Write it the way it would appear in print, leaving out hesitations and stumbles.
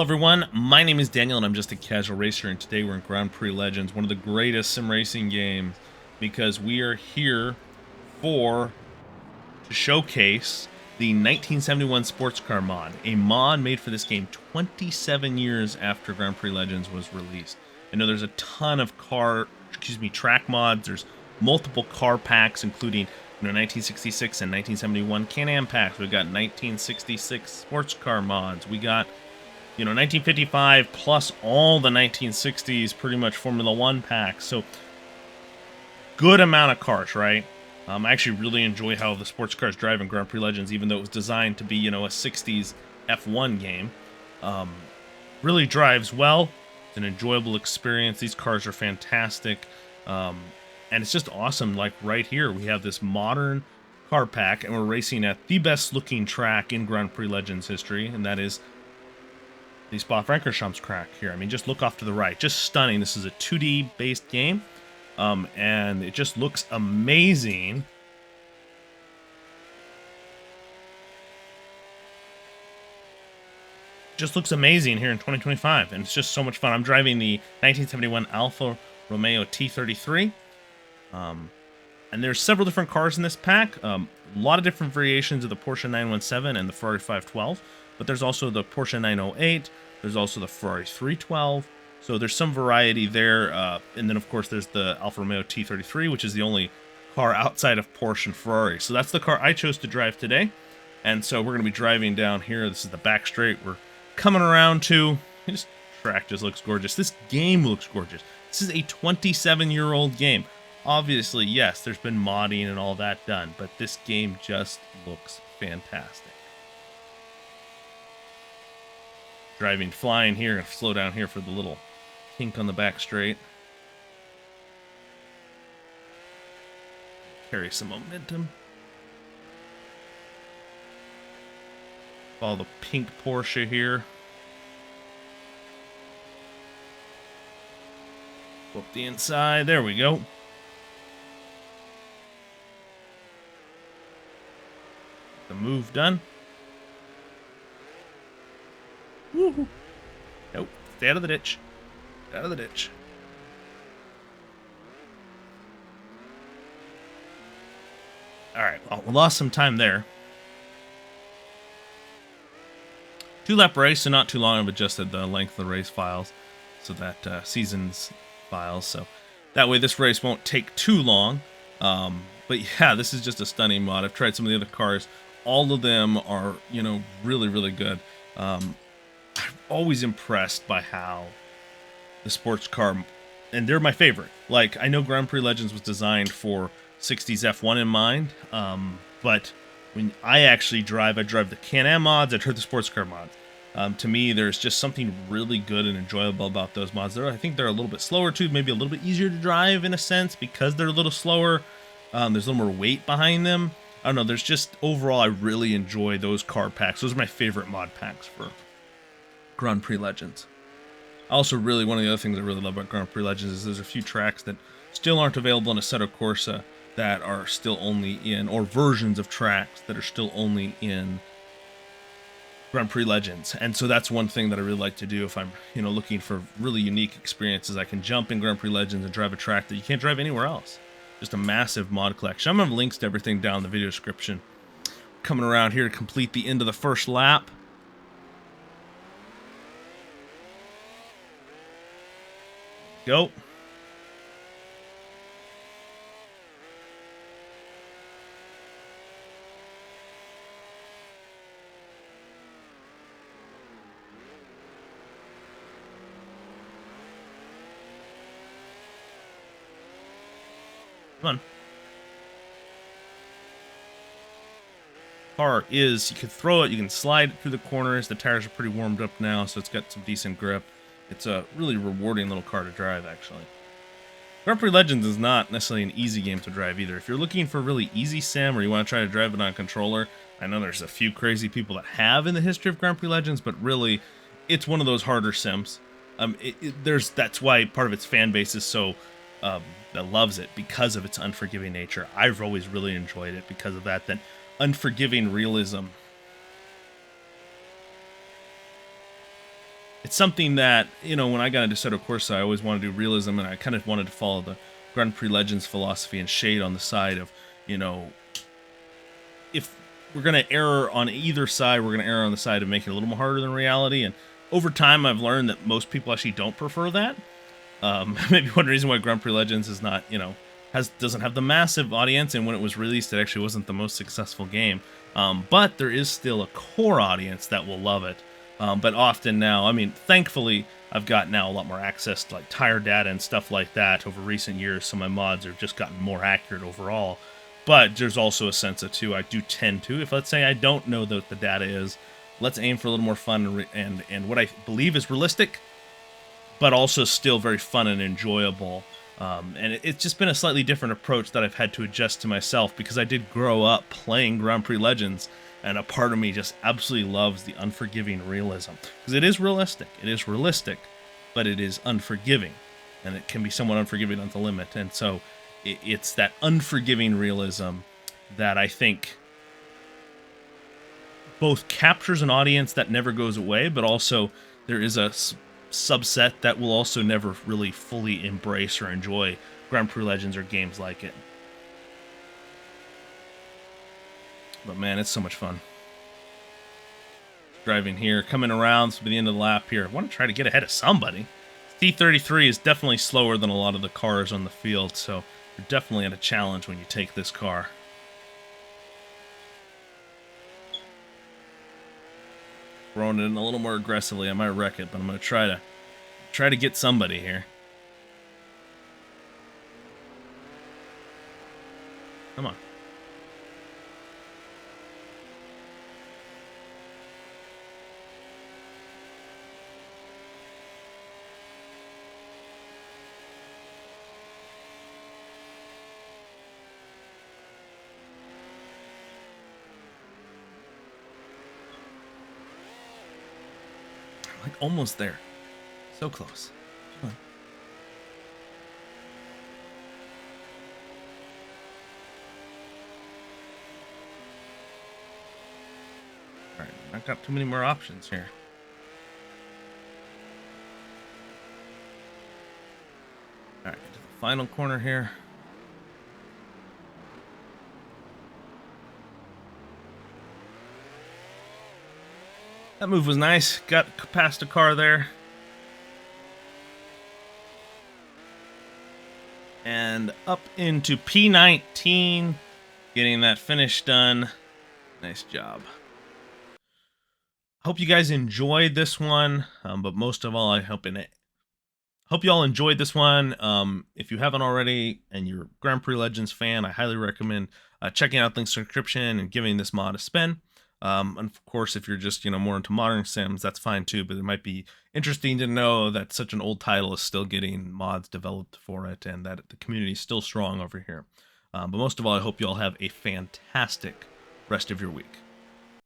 Hello everyone, my name is Daniel and I'm just a casual racer, and today we're in Grand Prix Legends, one of the greatest sim racing games, because we are here to showcase the 1971 Sportscar mod, a mod made for this game 27 years after Grand Prix Legends was released. I know there's a ton of track mods. There's multiple car packs, including 1966 and 1971 Can-Am packs. We've got 1966 sportscar mods. We got 1955 plus all the 1960s pretty much Formula One packs. So good amount of cars, right? I actually really enjoy how the sports cars drive in Grand Prix Legends, even though it was designed to be, a 60s F1 game. Really drives well. It's an enjoyable experience. These cars are fantastic. And it's just awesome. Like right here, we have this modern car pack, and we're racing at the best looking track in Grand Prix Legends history, and that is the Spa Francorchamps track here. I mean, just look off to the right. Just stunning. This is a 2D based game. And it just looks amazing. Just looks amazing here in 2025, and it's just so much fun. I'm driving the 1971 Alfa Romeo T33. And there's several different cars in this pack. A lot of different variations of the Porsche 917 and the Ferrari 512. But there's also the Porsche 908. There's also the Ferrari 312. So there's some variety there. And then, of course, there's the Alfa Romeo T33, which is the only car outside of Porsche and Ferrari. So that's the car I chose to drive today. And so we're going to be driving down here. This is the back straight. We're coming around to... This track just looks gorgeous. This game looks gorgeous. This is a 27-year-old game. Obviously, yes, there's been modding and all that done, but this game just looks fantastic. Driving, flying here, and slow down here for the little kink on the back straight. Carry some momentum. Follow the pink Porsche here. Go up the inside. There we go. The move done. Woohoo! Nope. Stay out of the ditch. Stay out of the ditch. Alright, well, we lost some time there. 2-lap race, so not too long. I've adjusted the length of the race files, so that seasons files, so that way this race won't take too long. But yeah, this is just a stunning mod. I've tried some of the other cars. All of them are, really, really good. I'm always impressed by how the sports car, and they're my favorite. Like, I know Grand Prix Legends was designed for 60s F1 in mind, but when I actually drive, I drive the Can-Am mods, I drive the sports car mods. To me, there's just something really good and enjoyable about those mods. I think they're a little bit slower too, maybe a little bit easier to drive in a sense because they're a little slower. There's a little more weight behind them. I don't know, there's just, overall, I really enjoy those car packs. Those are my favorite mod packs for Grand Prix Legends. Also, really, one of the other things I really love about Grand Prix Legends is there's a few tracks that still aren't available in Assetto Corsa that are still only in, or versions of tracks that are still only in Grand Prix Legends. And so that's one thing that I really like to do if I'm, looking for really unique experiences. I can jump in Grand Prix Legends and drive a track that you can't drive anywhere else. Just a massive mod collection. I'm going to have links to everything down in the video description. Coming around here to complete the end of the first lap. Go. Come on. Car is, you can throw it, you can slide it through the corners. The tires are pretty warmed up now, so it's got some decent grip. It's a really rewarding little car to drive, actually. Grand Prix Legends is not necessarily an easy game to drive either. If you're looking for a really easy sim or you want to try to drive it on a controller, I know there's a few crazy people that have in the history of Grand Prix Legends, but really, it's one of those harder sims. That's why part of its fan base is so that loves it, because of its unforgiving nature. I've always really enjoyed it because of that unforgiving realism. it's something that, you know, when I got into Assetto Corsa, I always wanted to do realism, and I kind of wanted to follow the Grand Prix Legends philosophy and shade on the side of, you know, if we're going to err on either side, we're going to err on the side of making it a little more harder than reality. And over time, I've learned that most people actually don't prefer that. Maybe one reason why Grand Prix Legends is not, you know, doesn't have the massive audience, and when it was released, it actually wasn't the most successful game. But there is still a core audience that will love it. But often now, I mean, thankfully, I've got now a lot more access to like tire data and stuff like that over recent years, so my mods have just gotten more accurate overall. But there's also a sense of too, I do tend to, if let's say I don't know what the data is, let's aim for a little more fun and what I believe is realistic, but also still very fun and enjoyable. And it's just been a slightly different approach that I've had to adjust to myself, because I did grow up playing Grand Prix Legends, and a part of me just absolutely loves the unforgiving realism. Because it is realistic, but it is unforgiving, and it can be somewhat unforgiving on the limit. And so it's that unforgiving realism that I think both captures an audience that never goes away, but also there is a subset that will also never really fully embrace or enjoy Grand Prix Legends or games like it. But man, it's so much fun. Driving here, coming around, this will be the end of the lap here. I want to try to get ahead of somebody. T33 is definitely slower than a lot of the cars on the field, so you're definitely at a challenge when you take this car. Throwing it in a little more aggressively, I might wreck it, but I'm going to try to get somebody here. Come on. Like almost there. So close. Come on. Alright, I've got too many more options here. Alright, to the final corner here. That move was nice. Got past a car there. And up into P19. Getting that finish done. Nice job. Hope you guys enjoyed this one. But most of all, I hope you all enjoyed this one. If you haven't already and you're a Grand Prix Legends fan, I highly recommend checking out the description and giving this mod a spin. And of course, if you're just, you know, more into modern sims, that's fine too, but it might be interesting to know that such an old title is still getting mods developed for it, and that the community is still strong over here. But most of all, I hope you all have a fantastic rest of your week.